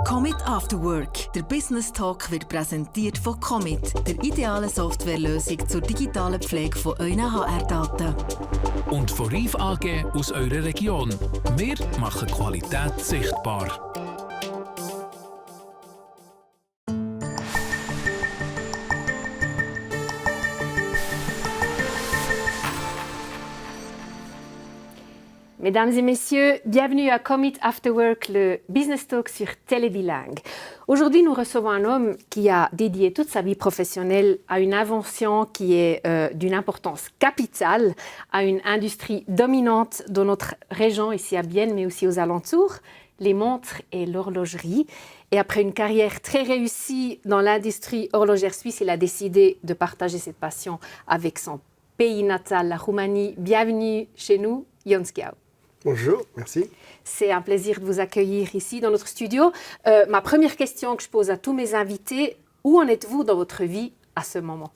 Commit After Work. Der Business Talk wird präsentiert von Commit, der idealen Softwarelösung zur digitalen Pflege von euren HR-Daten. Und von Reif AG aus eurer Region. Wir machen Qualität sichtbar. Mesdames et messieurs, bienvenue à Commit After Work, le business talk sur Télébilingue. Aujourd'hui, nous recevons un homme qui a dédié toute sa vie professionnelle à une invention qui est d'une importance capitale, à une industrie dominante dans notre région, ici à Bienne, mais aussi aux alentours, les montres et l'horlogerie. Et après une carrière très réussie dans l'industrie horlogère suisse, il a décidé de partager cette passion avec son pays natal, la Roumanie. Bienvenue chez nous, Jon Schiau. Bonjour, merci. C'est un plaisir de vous accueillir ici dans notre studio. Ma première question que je pose à tous mes invités, où en êtes-vous dans votre vie à ce moment?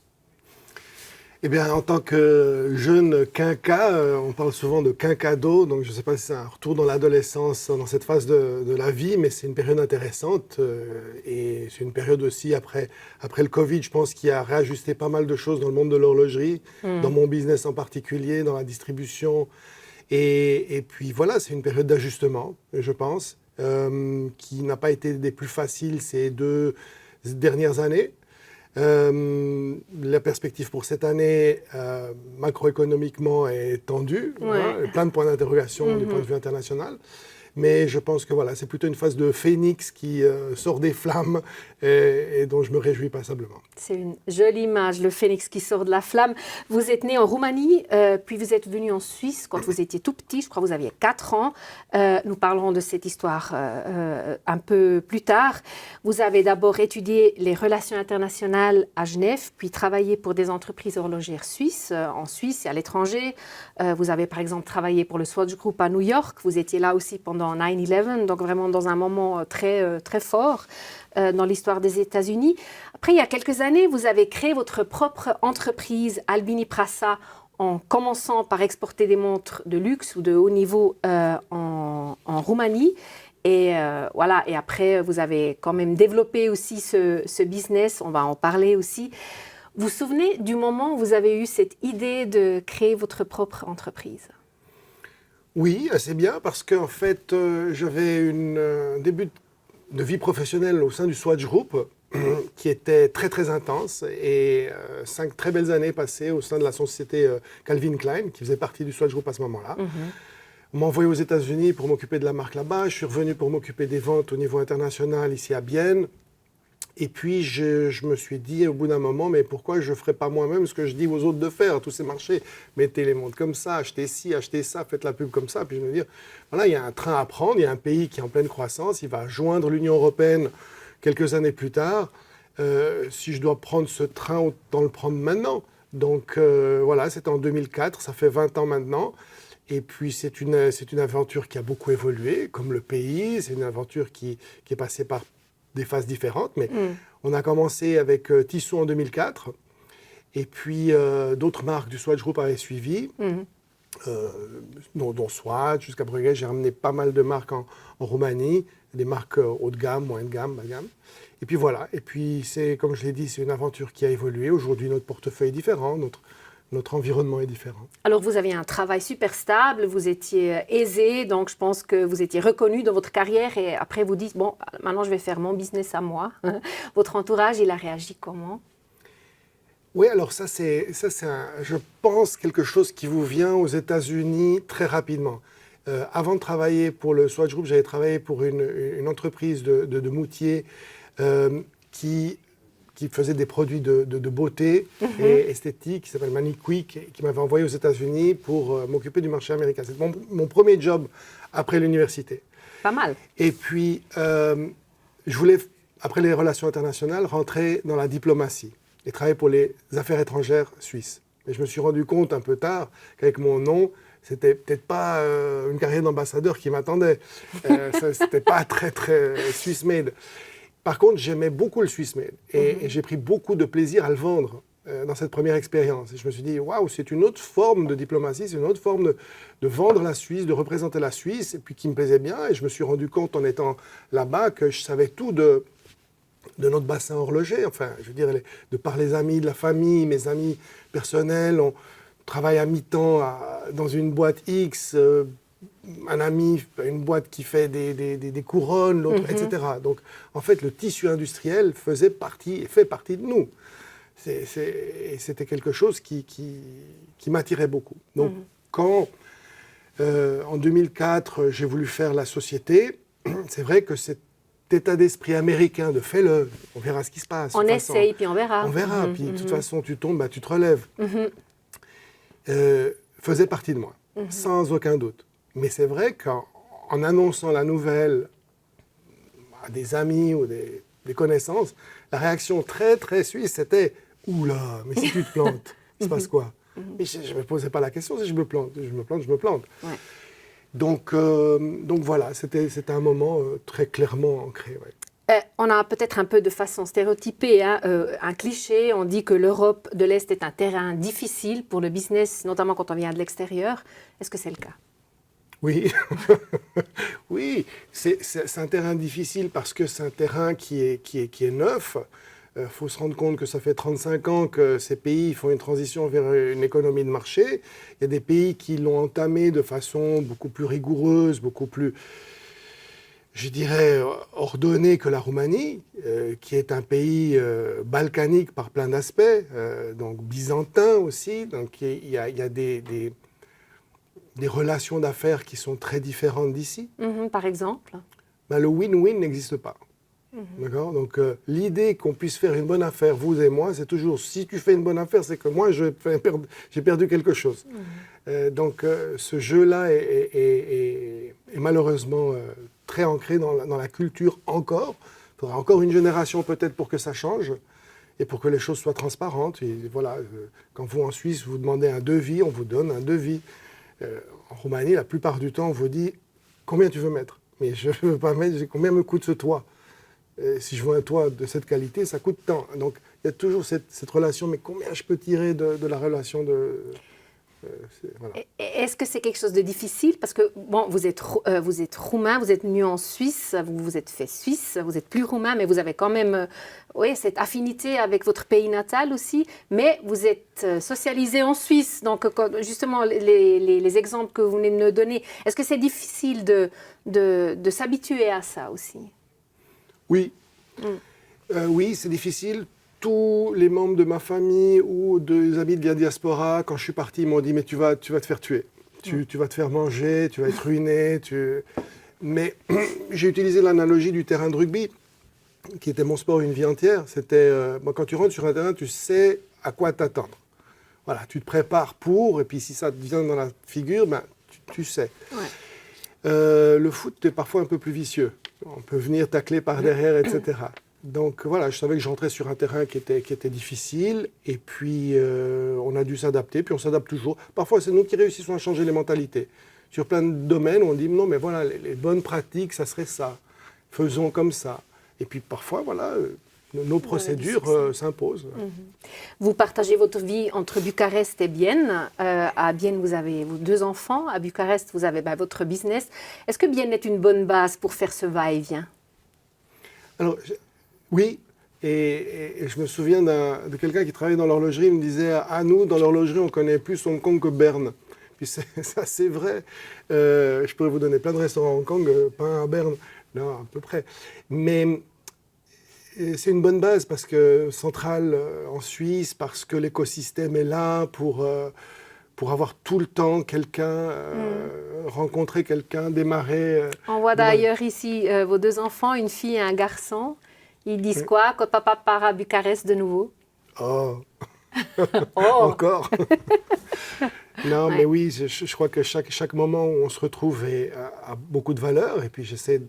Eh bien, en tant que jeune quinca, on parle souvent de quinquado, donc je ne sais pas si c'est un retour dans l'adolescence, dans cette phase de la vie, mais c'est une période intéressante et c'est une période aussi après le Covid, je pense, qui a réajusté pas mal de choses dans le monde de l'horlogerie, dans mon business en particulier, dans la distribution. Et puis voilà, c'est une période d'ajustement, je pense, qui n'a pas été des plus faciles ces 2 dernières années. La perspective pour cette année, macroéconomiquement, est tendue, plein de points d'interrogation du point de vue international. Mais je pense que voilà, c'est plutôt une phase de phénix qui sort des flammes et dont je me réjouis passablement. C'est une jolie image, le phénix qui sort de la flamme. Vous êtes né en Roumanie, puis vous êtes venu en Suisse quand vous étiez tout petit, je crois que vous aviez 4 ans. Nous parlerons de cette histoire un peu plus tard. Vous avez d'abord étudié les relations internationales à Genève, puis travaillé pour des entreprises horlogères suisses, en Suisse et à l'étranger. Vous avez par exemple travaillé pour le Swatch Group à New York. Vous étiez là aussi pendant 9/11, donc vraiment dans un moment très, très fort dans l'histoire des États-Unis. Après, il y a quelques années, vous avez créé votre propre entreprise, Albini Prasa, en commençant par exporter des montres de luxe ou de haut niveau en Roumanie. Et voilà. Et après, vous avez quand même développé aussi ce business. On va en parler aussi. Vous vous souvenez du moment où vous avez eu cette idée de créer votre propre entreprise? Oui, assez bien, parce qu'en fait, j'avais un début de vie professionnelle au sein du Swatch Group qui était très, très intense et 5 très belles années passées au sein de la société Calvin Klein, qui faisait partie du Swatch Group à ce moment-là. On m'a envoyé aux États-Unis pour m'occuper de la marque là-bas. Je suis revenu pour m'occuper des ventes au niveau international ici à Bienne. Et puis, je me suis dit au bout d'un moment, mais pourquoi je ne ferais pas moi-même ce que je dis aux autres de faire, tous ces marchés? Mettez les montres comme ça, achetez ci, achetez ça, faites la pub comme ça. Puis je me dis, voilà, il y a un train à prendre, il y a un pays qui est en pleine croissance, il va joindre l'Union européenne quelques années plus tard. Si je dois prendre ce train, autant le prendre maintenant. Donc voilà, c'était en 2004, ça fait 20 ans maintenant. Et puis c'est une aventure qui a beaucoup évolué, comme le pays. C'est une aventure qui est passée par des phases différentes, mais on a commencé avec Tissot en 2004, et puis d'autres marques du Swatch Group avaient suivi, dont Swatch, jusqu'à Breguet. J'ai ramené pas mal de marques en Roumanie, des marques haut de gamme, moyen de gamme, bas de gamme. Et puis voilà, et puis c'est, comme je l'ai dit, c'est une aventure qui a évolué. Aujourd'hui, notre portefeuille est différent, notre environnement est différent. Alors, vous aviez un travail super stable, vous étiez aisé, donc je pense que vous étiez reconnu dans votre carrière et après vous dites, bon, maintenant je vais faire mon business à moi. Votre entourage, il a réagi comment? Oui, alors ça c'est je pense, quelque chose qui vous vient aux États-Unis très rapidement. Avant de travailler pour le Swatch Group, j'avais travaillé pour une entreprise de moutier qui faisait des produits de beauté et esthétique, qui s'appelle Maniquick, qui m'avait envoyé aux États-Unis pour m'occuper du marché américain. C'est mon premier job après l'université. Pas mal. Et puis, je voulais, après les relations internationales, rentrer dans la diplomatie et travailler pour les affaires étrangères suisses. Et je me suis rendu compte un peu tard qu'avec mon nom, c'était peut-être pas une carrière d'ambassadeur qui m'attendait. C'était pas très, très Swiss-made. Par contre, j'aimais beaucoup le Swiss-made et j'ai pris beaucoup de plaisir à le vendre. dans cette première expérience. Et je me suis dit, waouh, c'est une autre forme de diplomatie, c'est une autre forme de vendre la Suisse, de représenter la Suisse, et puis qui me plaisait bien. Et je me suis rendu compte en étant là-bas que je savais tout de notre bassin horloger. Enfin, je veux dire, de par les amis de la famille, mes amis personnels, on travaille à mi-temps dans une boîte X, un ami, une boîte qui fait des couronnes, l'autre, etc. Donc, en fait, le tissu industriel fait partie de nous. Et c'était quelque chose qui m'attirait beaucoup. Donc, quand, en 2004, j'ai voulu faire la société, c'est vrai que cet état d'esprit américain de fais-le, on verra ce qui se passe. On essaye, puis on verra. On verra, puis de toute façon, tu tombes, tu te relèves. Faisait partie de moi, sans aucun doute. Mais c'est vrai qu'en annonçant la nouvelle à des amis ou des connaissances, la réaction très, très suisse, c'était « Oula, mais si tu te plantes, il se passe quoi ?» Mais je ne me posais pas la question, si je me plante, je me plante. Ouais. Donc voilà, c'était un moment très clairement ancré. Ouais. On a peut-être un peu de façon stéréotypée, un cliché, on dit que l'Europe de l'Est est un terrain difficile pour le business, notamment quand on vient de l'extérieur. Est-ce que c'est le cas ? Oui, oui, c'est un terrain difficile parce que c'est un terrain qui est neuf. Il faut se rendre compte que ça fait 35 ans que ces pays font une transition vers une économie de marché. Il y a des pays qui l'ont entamée de façon beaucoup plus rigoureuse, beaucoup plus, je dirais, ordonnée que la Roumanie, qui est un pays balkanique par plein d'aspects, donc byzantin aussi. Donc il y a des relations d'affaires qui sont très différentes d'ici. Par exemple ? Ben, le win-win n'existe pas. D'accord ? Donc, l'idée qu'on puisse faire une bonne affaire, vous et moi, c'est toujours, si tu fais une bonne affaire, c'est que moi, j'ai perdu quelque chose. Donc, ce jeu-là est malheureusement très ancré dans la culture encore. Il faudra encore une génération peut-être pour que ça change et pour que les choses soient transparentes. Et voilà, quand vous, en Suisse, vous demandez un devis, on vous donne un devis. En Roumanie, la plupart du temps, on vous dit combien tu veux mettre. Mais je ne veux pas mettre, combien me coûte ce toit. Si je veux un toit de cette qualité, ça coûte tant. Donc, il y a toujours cette relation, mais combien je peux tirer de la relation de... voilà. Est-ce que c'est quelque chose de difficile ? Parce que, bon, vous êtes roumain, vous êtes venu en Suisse, vous vous êtes fait suisse, vous êtes plus roumain, mais vous avez quand même cette affinité avec votre pays natal aussi, mais vous êtes socialisé en Suisse. Donc, justement, les exemples que vous venez de nous donner, est-ce que c'est difficile de s'habituer à ça aussi ? Oui. Oui, c'est difficile. Tous les membres de ma famille ou des amis de la diaspora, quand je suis parti, ils m'ont dit « mais tu vas te faire tuer, tu vas te faire manger, tu vas être ruiné. » Mais j'ai utilisé l'analogie du terrain de rugby, qui était mon sport une vie entière. C'était, quand tu rentres sur un terrain, tu sais à quoi t'attendre. Voilà, tu te prépares pour, et puis si ça te vient dans la figure, ben, tu sais. Ouais. Le foot est parfois un peu plus vicieux. On peut venir tacler par derrière, etc. Donc voilà, je savais que j'entrais sur un terrain qui était difficile, et puis on a dû s'adapter, puis on s'adapte toujours. Parfois, c'est nous qui réussissons à changer les mentalités. Sur plein de domaines, on dit non, mais voilà, les bonnes pratiques, ça serait ça. Faisons comme ça. Et puis parfois, voilà, nos procédures s'imposent. Vous partagez votre vie entre Bucarest et Bienne. À Bienne, vous avez vos 2 enfants. À Bucarest, vous avez votre business. Est-ce que Bienne est une bonne base pour faire ce va-et-vient ? Alors, oui. Et je me souviens de quelqu'un qui travaillait dans l'horlogerie. Il me disait, à nous, dans l'horlogerie, on connaît plus Hong Kong que Berne. Puis ça, c'est vrai. Je pourrais vous donner plein de restaurants à Hong Kong, pas un à Berne, là, à peu près. Mais c'est une bonne base parce que centrale en Suisse, parce que l'écosystème est là pour avoir tout le temps quelqu'un, rencontrer quelqu'un, démarrer. On voit d'ailleurs ici vos 2 enfants, une fille et un garçon. Ils disent quoi quand papa part à Bucarest de nouveau ? Oh. Encore. Non, mais oui, je crois que chaque moment où on se retrouve a beaucoup de valeur, et puis j'essaie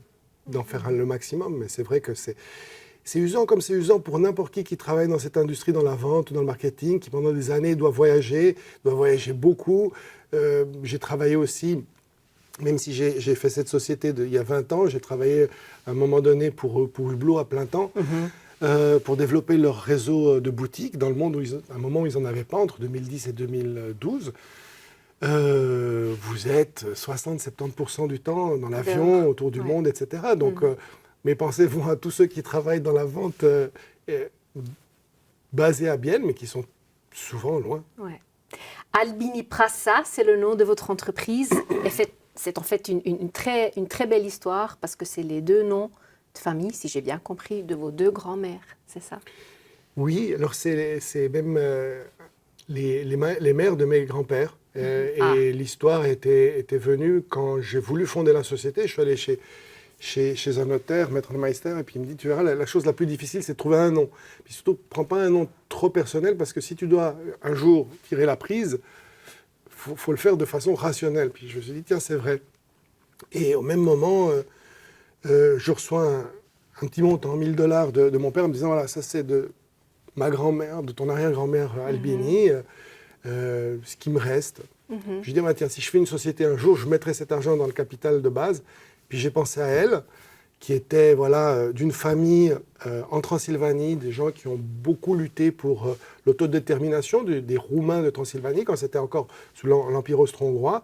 d'en faire le maximum, mais c'est vrai que c'est usant comme c'est usant pour n'importe qui travaille dans cette industrie, dans la vente ou dans le marketing, qui pendant des années doit voyager beaucoup. J'ai travaillé aussi, même si j'ai fait cette société il y a 20 ans, j'ai travaillé à un moment donné pour Hublot à plein temps. pour développer leur réseau de boutiques dans le monde à un moment où ils n'en avaient pas, entre 2010 et 2012. Vous êtes 60-70% du temps dans l'avion, autour du monde, etc. Donc, mes pensées vont à tous ceux qui travaillent dans la vente basée à Bienne, mais qui sont souvent loin. Ouais. Albini Prassa, c'est le nom de votre entreprise. C'est en fait une très belle histoire parce que c'est les deux noms de famille, si j'ai bien compris, de vos deux grands-mères, c'est ça? Oui, alors c'est même les mères de mes grands-pères. Et l'histoire était venue quand j'ai voulu fonder la société. Je suis allé chez un notaire, maître de Meister, et puis il me dit, tu verras, la chose la plus difficile, c'est de trouver un nom. Puis surtout, prends pas un nom trop personnel, parce que si tu dois un jour tirer la prise, faut le faire de façon rationnelle. Puis je me suis dit, tiens, c'est vrai. Et au même moment, je reçois un petit montant, $1000 de mon père, me disant, voilà, ça c'est de ma grand-mère, de ton arrière-grand-mère Albini, ce qui me reste. Je lui dis, bah, tiens, si je fais une société un jour, je mettrai cet argent dans le capital de base. Puis j'ai pensé à elle, qui était d'une famille en Transylvanie, des gens qui ont beaucoup lutté pour l'autodétermination des Roumains de Transylvanie, quand c'était encore sous l'Empire austro-hongrois,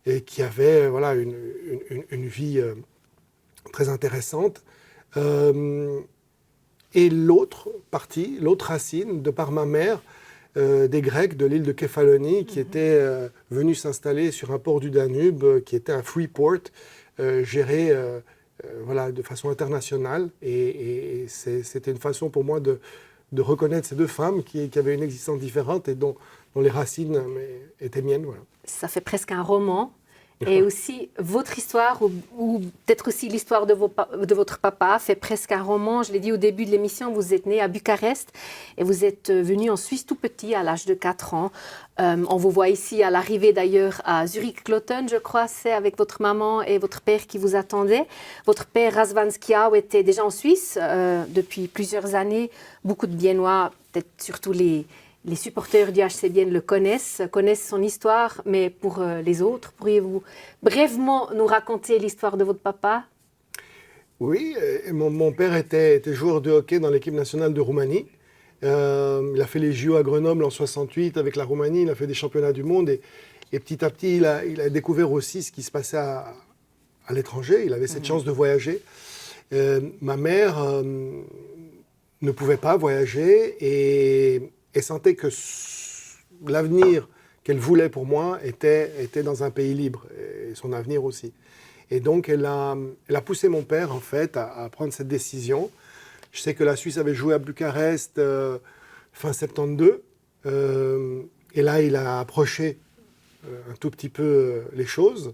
et qui avaient une vie très intéressante. Et l'autre partie, l'autre racine, de par ma mère, des Grecs de l'île de Kefalonie, qui étaient venus s'installer sur un port du Danube, qui était un free port, géré de façon internationale. Et c'était une façon pour moi de reconnaître ces deux femmes qui avaient une existence différente et dont les racines étaient miennes. Voilà. Ça fait presque un roman. Et aussi, votre histoire, ou peut-être aussi l'histoire de votre papa, fait presque un roman. Je l'ai dit au début de l'émission, vous êtes né à Bucarest et vous êtes venu en Suisse tout petit, à l'âge de 4 ans. On vous voit ici à l'arrivée d'ailleurs à Zurich-Kloten, je crois, c'est avec votre maman et votre père qui vous attendaient. Votre père, Razvan Skiau, était déjà en Suisse depuis plusieurs années. Beaucoup de Biennois, peut-être surtout les supporters du HC Bienne le connaissent son histoire, mais pour les autres, pourriez-vous brièvement nous raconter l'histoire de votre papa? Oui, mon père était joueur de hockey dans l'équipe nationale de Roumanie. Il a fait les JO à Grenoble en 68 avec la Roumanie, il a fait des championnats du monde et petit à petit, il a découvert aussi ce qui se passait à l'étranger. Il avait cette chance de voyager. Ma mère ne pouvait pas voyager et sentait que l'avenir qu'elle voulait pour moi était dans un pays libre, et son avenir aussi. Et donc, elle a poussé mon père, en fait, à prendre cette décision. Je sais que la Suisse avait joué à Bucarest fin 72, et là, il a approché un tout petit peu les choses.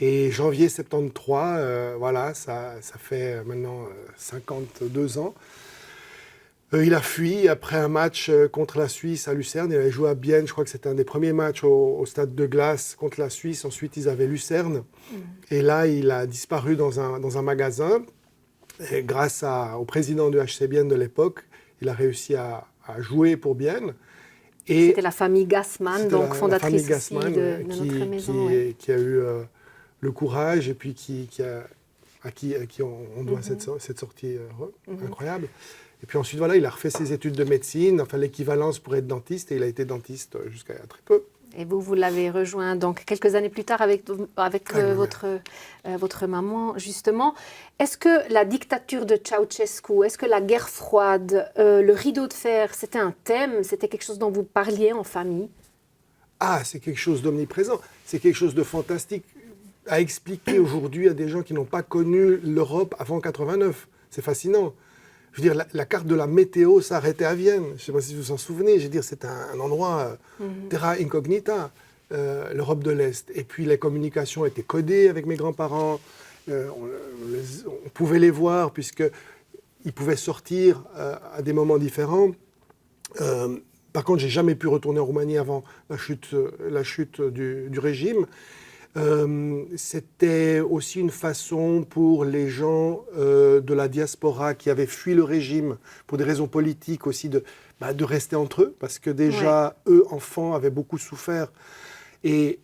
Et janvier 73, ça fait maintenant 52 ans. Il a fui après un match contre la Suisse à Lucerne. Il avait joué à Bienne, je crois que c'était un des premiers matchs au stade de glace contre la Suisse. Ensuite, ils avaient Lucerne. Et là, il a disparu dans un magasin. Et grâce au président du HC Bienne de l'époque, il a réussi à jouer pour Bienne. C'était la famille Gassmann, donc fondatrice Gassmann, de notre maison. Qui a eu le courage et puis à qui on doit cette sortie incroyable. Et puis ensuite, il a refait ses études de médecine, enfin l'équivalence pour être dentiste, et il a été dentiste jusqu'à très peu. Et vous l'avez rejoint donc quelques années plus tard avec votre maman, justement. Est-ce que la dictature de Ceausescu, est-ce que la guerre froide, le rideau de fer, c'était un thème, c'était quelque chose dont vous parliez en famille? Ah, c'est quelque chose d'omniprésent, c'est quelque chose de fantastique à expliquer aujourd'hui à des gens qui n'ont pas connu l'Europe avant 89. C'est fascinant. Je veux dire, la carte de la météo s'arrêtait à Vienne. Je ne sais pas si vous vous en souvenez. Je veux dire, c'est un endroit terra incognita, l'Europe de l'Est. Et puis, les communications étaient codées avec mes grands-parents. On pouvait les voir puisqu'ils pouvaient sortir à des moments différents. Par contre, je n'ai jamais pu retourner en Roumanie avant la chute du régime. C'était aussi une façon pour les gens de la diaspora qui avaient fui le régime pour des raisons politiques aussi de rester entre eux, parce que déjà, eux, enfants, avaient beaucoup souffert. Et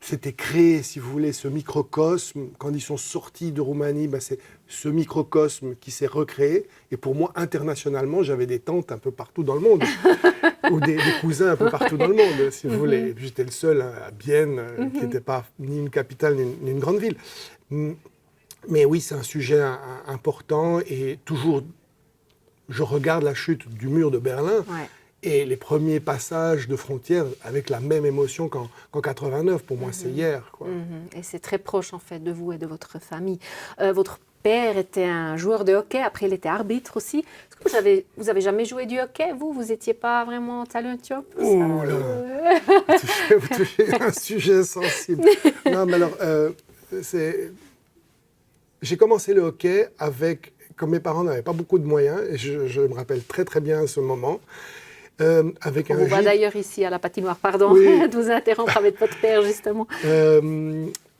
c'était créé, si vous voulez, ce microcosme. Quand ils sont sortis de Roumanie, c'est ce microcosme qui s'est recréé. Et pour moi, internationalement, j'avais des tantes un peu partout dans le monde. Ou des cousins un peu partout dans le monde, si vous voulez. Et puis j'étais le seul à Bienne, qui n'était pas ni une capitale ni une grande ville. Mais oui, c'est un sujet important. Et toujours, je regarde la chute du mur de Berlin. Ouais. Et les premiers passages de frontières avec la même émotion qu'en 89, pour moi, c'est hier, quoi. Et c'est très proche, en fait, de vous et de votre famille. Votre père était un joueur de hockey, après il était arbitre aussi. Est-ce que vous avez jamais joué du hockey, vous n'étiez pas vraiment talentueux? Oh là, vous touchez un sujet sensible. Non, mais alors, j'ai commencé le hockey comme mes parents n'avaient pas beaucoup de moyens, et je me rappelle très très bien ce moment, avec on vous voit d'ailleurs ici à la patinoire, pardon, oui. de vous interrompre avec votre père, justement.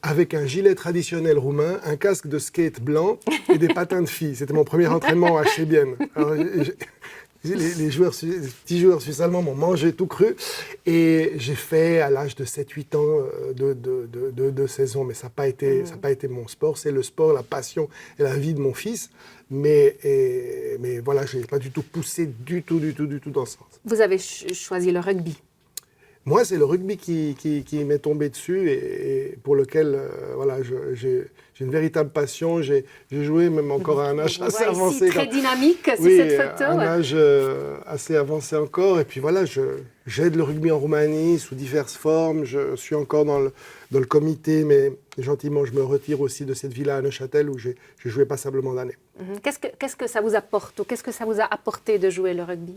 Avec un gilet traditionnel roumain, un casque de skate blanc et des patins de filles. C'était mon premier entraînement à Chebienne. Alors, les petits joueurs suisses-allemands m'ont mangé tout cru. Et j'ai fait, à l'âge de 7-8 ans, de saison. Mais ça n'a pas été mon sport. C'est le sport, la passion et la vie de mon fils. Mais voilà, je n'ai pas du tout poussé du tout dans ce sens. Vous avez choisi le rugby. Moi, c'est le rugby qui m'est tombé dessus et pour lequel voilà, j'ai une véritable passion. J'ai joué même encore à un âge assez avancé. Très dynamique sur oui, cette photo. Un âge assez avancé encore. Et puis voilà, j'aide le rugby en Roumanie sous diverses formes. Je suis encore dans le comité, mais gentiment, je me retire aussi de cette villa à Neuchâtel où j'ai joué passablement d'années. Qu'est-ce que ça vous apporte ou qu'est-ce que ça vous a apporté de jouer le rugby?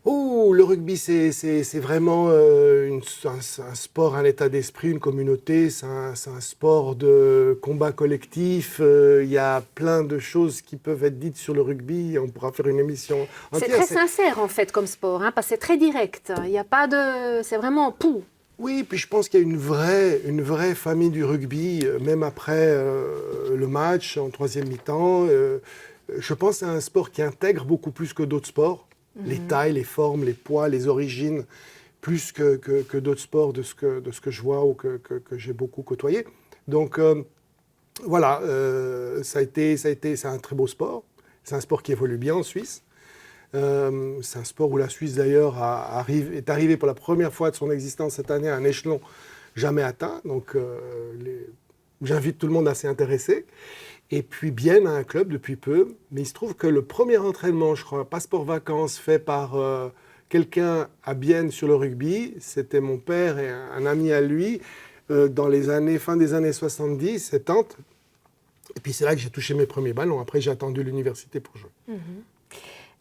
Oh, le rugby, c'est vraiment un sport, un état d'esprit, une communauté. C'est un sport de combat collectif. Il y a plein de choses qui peuvent être dites sur le rugby. On pourra faire une émission entière. C'est très sincère, en fait, comme sport, parce que c'est très direct. Il n'y a pas de... C'est vraiment pou. Oui, puis je pense qu'il y a une vraie famille du rugby, même après le match, en troisième mi-temps. Je pense que c'est un sport qui intègre beaucoup plus que d'autres sports. Les tailles, les formes, les poids, les origines, plus que d'autres sports de ce que je vois ou que j'ai beaucoup côtoyé. Donc voilà, c'est un très beau sport. C'est un sport qui évolue bien en Suisse. C'est un sport où la Suisse d'ailleurs est arrivée pour la première fois de son existence cette année à un échelon jamais atteint. Donc j'invite tout le monde à s'y intéresser. Et puis Bienne a un club depuis peu, mais il se trouve que le premier entraînement, je crois, un passeport vacances fait par quelqu'un à Bienne sur le rugby, c'était mon père et un ami à lui, dans fin des années 70, 70. Et puis c'est là que j'ai touché mes premiers ballons. Après, j'ai attendu l'université pour jouer.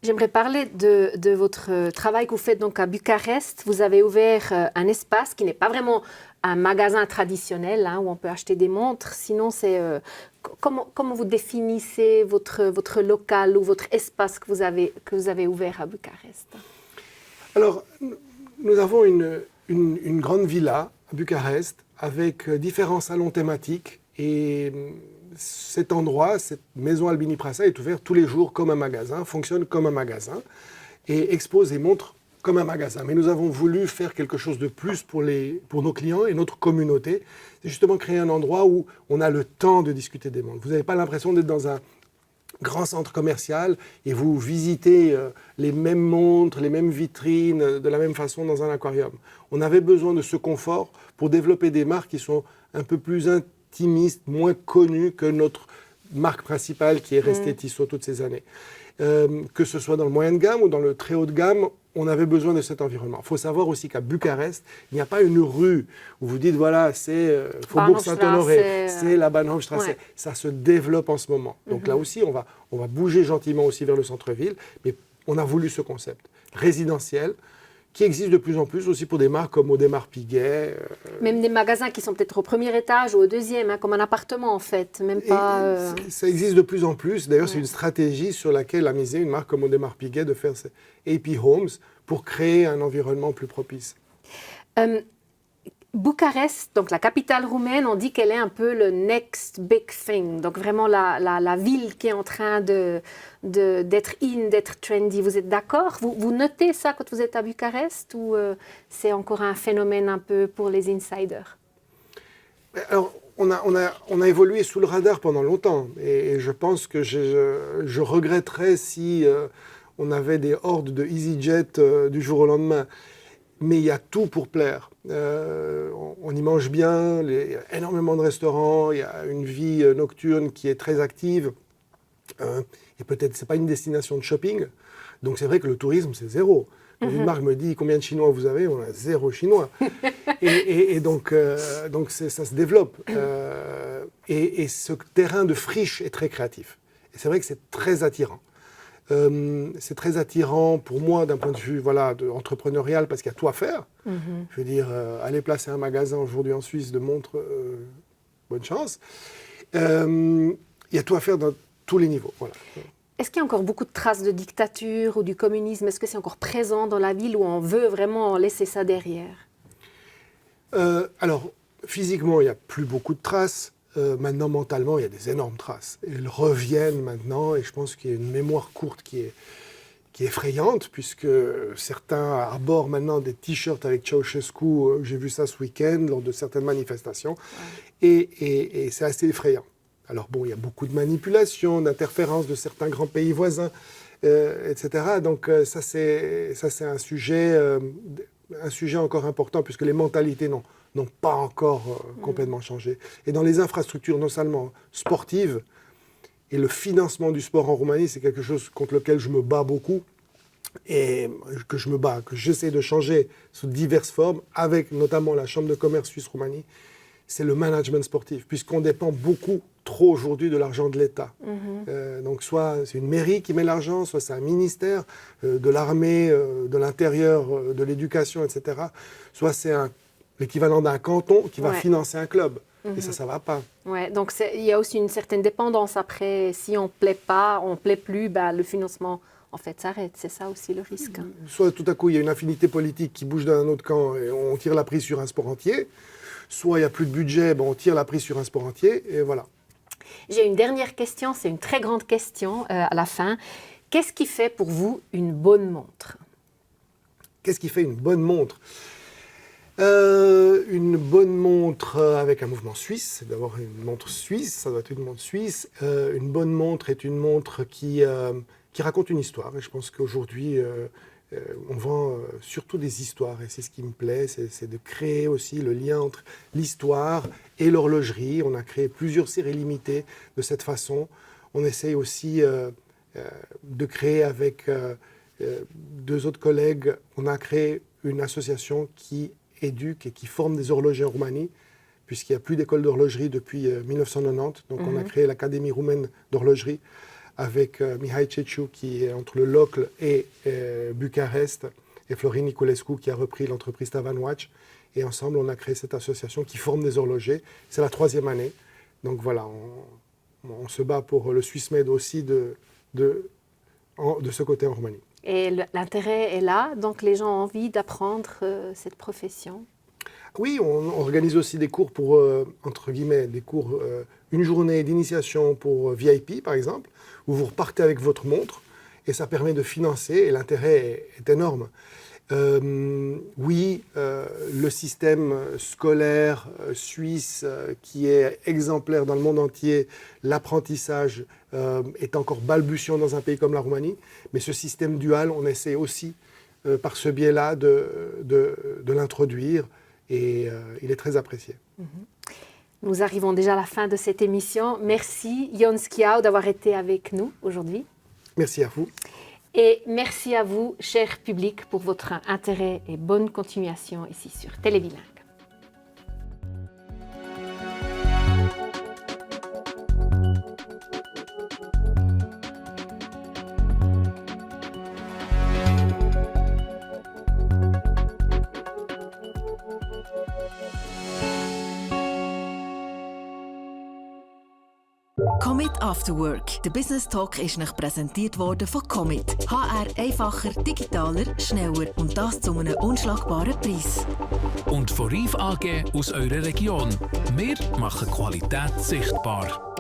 J'aimerais parler de votre travail que vous faites donc à Bucarest. Vous avez ouvert un espace qui n'est pas vraiment un magasin traditionnel où on peut acheter des montres. Sinon, c'est comment vous définissez votre local ou votre espace que vous avez ouvert à Bucarest? Alors, nous avons une grande villa à Bucarest avec différents salons thématiques et cet endroit, cette maison Albini Prasa est ouverte tous les jours comme un magasin, fonctionne comme un magasin et expose et montre comme un magasin. Mais nous avons voulu faire quelque chose de plus pour nos clients et notre communauté. C'est justement créer un endroit où on a le temps de discuter des montres. Vous n'avez pas l'impression d'être dans un grand centre commercial et vous visitez les mêmes montres, les mêmes vitrines de la même façon dans un aquarium. On avait besoin de ce confort pour développer des marques qui sont un peu plus intimistes, moins connues que notre marque principale qui est restée Tissot toutes ces années. Que ce soit dans le moyen de gamme ou dans le très haut de gamme, on avait besoin de cet environnement. Il faut savoir aussi qu'à Bucarest, il n'y a pas une rue où vous dites, voilà, c'est Faubourg Saint-Honoré, c'est la Bahnhofstrasse. Ouais. Ça se développe en ce moment. Donc là aussi, on va bouger gentiment aussi vers le centre-ville, mais on a voulu ce concept résidentiel qui existe de plus en plus aussi pour des marques comme Audemars Piguet. Même des magasins qui sont peut-être au premier étage ou au deuxième, comme un appartement en fait. Même pas, ça existe de plus en plus. D'ailleurs, c'est une stratégie sur laquelle a misé une marque comme Audemars Piguet de faire ces AP Homes pour créer un environnement plus propice. Bucarest, donc la capitale roumaine, on dit qu'elle est un peu le next big thing, donc vraiment la ville qui est en train d'être d'être trendy. Vous êtes d'accord? Vous notez ça quand vous êtes à Bucarest ou c'est encore un phénomène un peu pour les insiders? Alors, on a évolué sous le radar pendant longtemps et je pense que je regretterais si on avait des hordes de EasyJet du jour au lendemain. Mais il y a tout pour plaire. On y mange bien, il y a énormément de restaurants, il y a une vie nocturne qui est très active. Et peut-être, ce n'est pas une destination de shopping. Donc c'est vrai que le tourisme, c'est zéro. Quand une marque me dit combien de Chinois vous avez, on a 0 Chinois. et donc ça se développe. Et ce terrain de friche est très créatif. Et c'est vrai que c'est très attirant. C'est très attirant pour moi d'un point de vue entrepreneurial parce qu'il y a tout à faire. Je veux dire, aller placer un magasin aujourd'hui en Suisse de montres, bonne chance. Il y a tout à faire dans tous les niveaux. Voilà. Est-ce qu'il y a encore beaucoup de traces de dictature ou du communisme? Est-ce que c'est encore présent dans la ville ou on veut vraiment laisser ça derrière? Alors, physiquement, il n'y a plus beaucoup de traces. Maintenant, mentalement, il y a des énormes traces. Elles reviennent maintenant et je pense qu'il y a une mémoire courte qui est effrayante puisque certains arborent maintenant des t-shirts avec Ceausescu. J'ai vu ça ce week-end lors de certaines manifestations et c'est assez effrayant. Alors bon, il y a beaucoup de manipulations, d'interférences de certains grands pays voisins, etc. Donc ça c'est un sujet encore important puisque les mentalités n'ont pas encore complètement changé. Et dans les infrastructures, non seulement sportives, et le financement du sport en Roumanie, c'est quelque chose contre lequel je me bats beaucoup, et que j'essaie de changer sous diverses formes, avec notamment la Chambre de commerce Suisse-Roumanie, c'est le management sportif, puisqu'on dépend beaucoup trop aujourd'hui de l'argent de l'État. Donc soit c'est une mairie qui met l'argent, soit c'est un ministère de l'armée, de l'intérieur, de l'éducation, etc. Soit c'est l'équivalent d'un canton qui va financer un club. Et ça ne va pas. Ouais, donc il y a aussi une certaine dépendance après. Si on ne plaît pas, on ne plaît plus, le financement en fait s'arrête. C'est ça aussi le risque. Soit tout à coup il y a une affinité politique qui bouge d'un autre camp et on tire la prise sur un sport entier. Soit il n'y a plus de budget, on tire la prise sur un sport entier et voilà. J'ai une dernière question, c'est une très grande question à la fin. Qu'est-ce qui fait pour vous une bonne montre? Qu'est-ce qui fait une bonne montre? Une bonne montre avec un mouvement suisse, c'est d'avoir une montre suisse, ça doit être une montre suisse. Une bonne montre est une montre qui raconte une histoire. Et je pense qu'aujourd'hui, on vend surtout des histoires. Et c'est ce qui me plaît, c'est de créer aussi le lien entre l'histoire et l'horlogerie. On a créé plusieurs séries limitées de cette façon. On essaye aussi de créer avec 2 autres collègues, on a créé une association qui éduque et qui forme des horlogers en Roumanie, puisqu'il n'y a plus d'école d'horlogerie depuis 1990. Donc on a créé l'Académie roumaine d'horlogerie avec Mihai Ceciu qui est entre le Locle et Bucarest, et Florin Niculescu qui a repris l'entreprise Tavan Watch. Et ensemble, on a créé cette association qui forme des horlogers. C'est la 3e année. Donc voilà, on se bat pour le SwissMed aussi de ce côté en Roumanie. Et l'intérêt est là, donc les gens ont envie d'apprendre cette profession. Oui, on organise aussi des cours pour, entre guillemets, des cours, une journée d'initiation pour VIP, par exemple, où vous repartez avec votre montre, et ça permet de financer, et l'intérêt est énorme. Oui, le système scolaire suisse, qui est exemplaire dans le monde entier, l'apprentissage est encore balbutiant dans un pays comme la Roumanie, mais ce système dual, on essaie aussi, par ce biais-là, de l'introduire, et il est très apprécié. Nous arrivons déjà à la fin de cette émission. Merci, Jon Skiau, d'avoir été avec nous aujourd'hui. Merci à vous. Et merci à vous, cher public, pour votre intérêt et bonne continuation ici sur Télébilingue. Commit After Work. Der Business Talk ist euch präsentiert worden von Commit. HR einfacher, digitaler, schneller und das zu einem unschlagbaren Preis. Und von Reif AG aus eurer Region. Wir machen Qualität sichtbar.